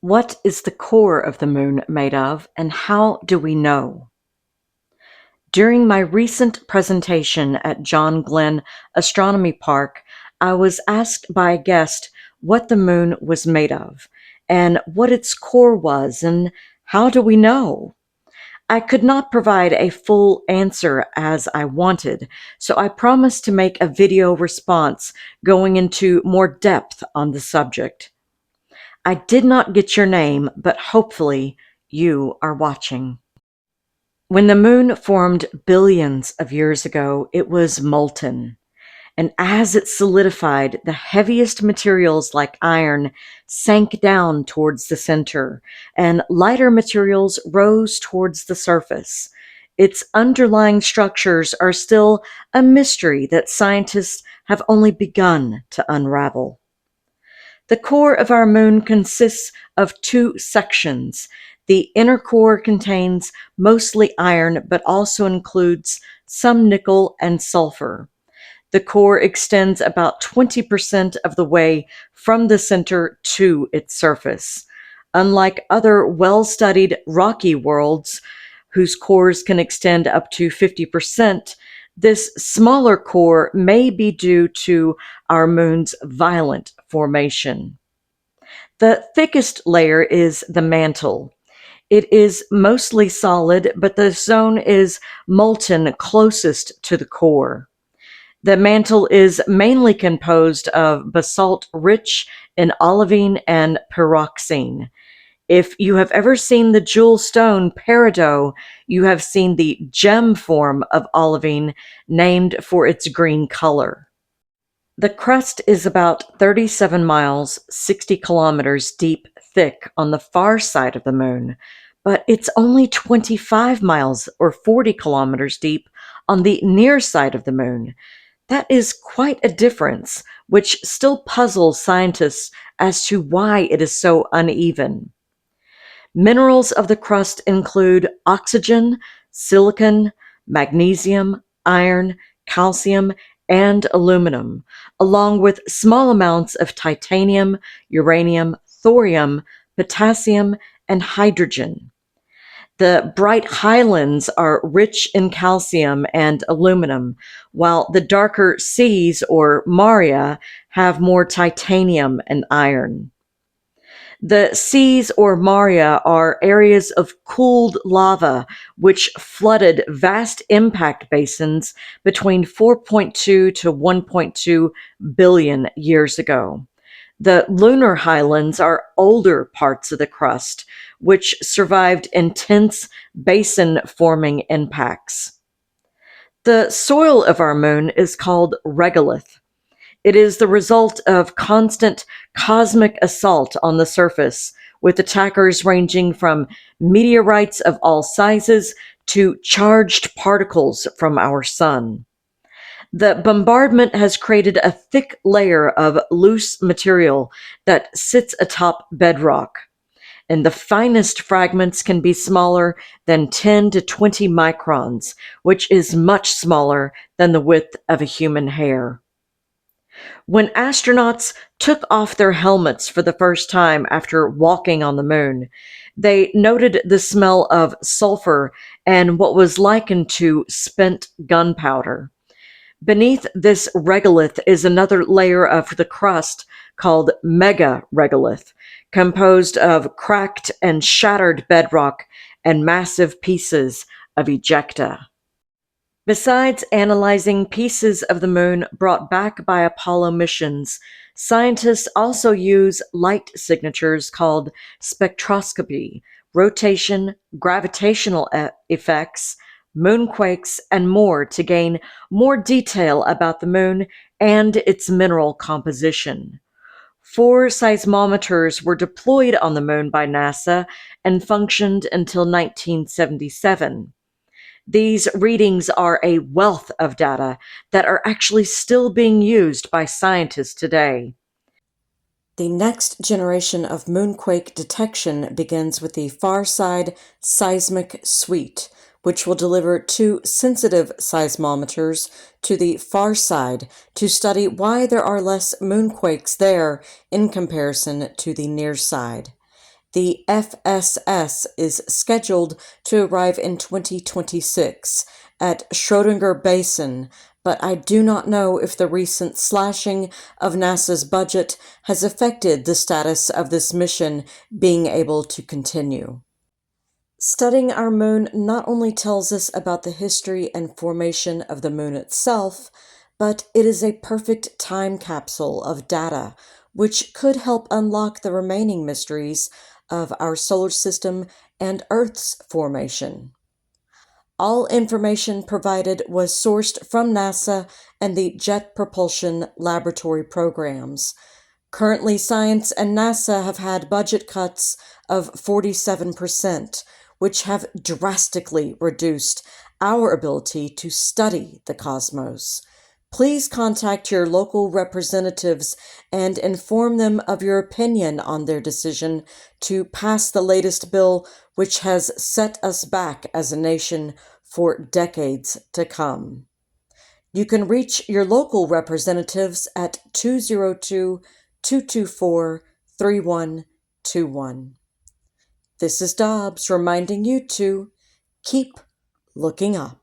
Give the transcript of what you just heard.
What is the core of the moon made of, and how do we know? During my recent presentation at Glenn Astronomy Park, I was asked by a guest what the moon was made of, and what its core was, and how do we know? I could not provide a full answer as I wanted, so I promised to make a video response going into more depth on the subject. I did not get your name, but hopefully you are watching. When the moon formed billions of years ago, it was molten. And as it solidified, the heaviest materials like iron sank down towards the center, and lighter materials rose towards the surface. Its underlying structures are still a mystery that scientists have only begun to unravel. The core of our moon consists of two sections. The inner core contains mostly iron, but also includes some nickel and sulfur. The core extends about 20% of the way from the center to its surface. Unlike other well-studied rocky worlds, whose cores can extend up to 50%, this smaller core may be due to our moon's violent formation. The thickest layer is the mantle. It is mostly solid, but the zone is molten closest to the core. The mantle is mainly composed of basalt rich in olivine and pyroxene. If you have ever seen the jewel stone peridot, you have seen the gem form of olivine named for its green color. The crust is about 37 miles, 60 kilometers deep thick on the far side of the moon, but it's only 25 miles or 40 kilometers deep on the near side of the moon. That is quite a difference, which still puzzles scientists as to why it is so uneven. Minerals of the crust include oxygen, silicon, magnesium, iron, calcium, and aluminum, along with small amounts of titanium, uranium, thorium, potassium, and hydrogen. The bright highlands are rich in calcium and aluminum, while the darker seas or maria have more titanium and iron. The seas or maria are areas of cooled lava which flooded vast impact basins between 4.2 to 1.2 billion years ago. The lunar highlands are older parts of the crust, which survived intense basin forming impacts. The soil of our moon is called regolith. It is the result of constant cosmic assault on the surface, with attackers ranging from meteorites of all sizes to charged particles from our sun. The bombardment has created a thick layer of loose material that sits atop bedrock, and the finest fragments can be smaller than 10 to 20 microns, which is much smaller than the width of a human hair. When astronauts took off their helmets for the first time after walking on the moon, they noted the smell of sulfur and what was likened to spent gunpowder. Beneath this regolith is another layer of the crust called mega-regolith, composed of cracked and shattered bedrock and massive pieces of ejecta. Besides analyzing pieces of the moon brought back by Apollo missions, scientists also use light signatures called spectroscopy, rotation, gravitational effects, moonquakes, and more to gain more detail about the moon and its mineral composition. Four seismometers were deployed on the moon by NASA and functioned until 1977. These readings are a wealth of data that are actually still being used by scientists today. The next generation of moonquake detection begins with the Farside Seismic Suite, which will deliver two sensitive seismometers to the far side to study why there are less moonquakes there in comparison to the near side. The FSS is scheduled to arrive in 2026 at Schrödinger Basin, but I do not know if the recent slashing of NASA's budget has affected the status of this mission being able to continue. Studying our moon not only tells us about the history and formation of the moon itself, but it is a perfect time capsule of data which could help unlock the remaining mysteries of our solar system and Earth's formation. All information provided was sourced from NASA and the Jet Propulsion Laboratory programs. Currently, science and NASA have had budget cuts of 47%, which have drastically reduced our ability to study the cosmos. Please contact your local representatives and inform them of your opinion on their decision to pass the latest bill, which has set us back as a nation for decades to come. You can reach your local representatives at 202-224-3121. This is Dobbs reminding you to keep looking up.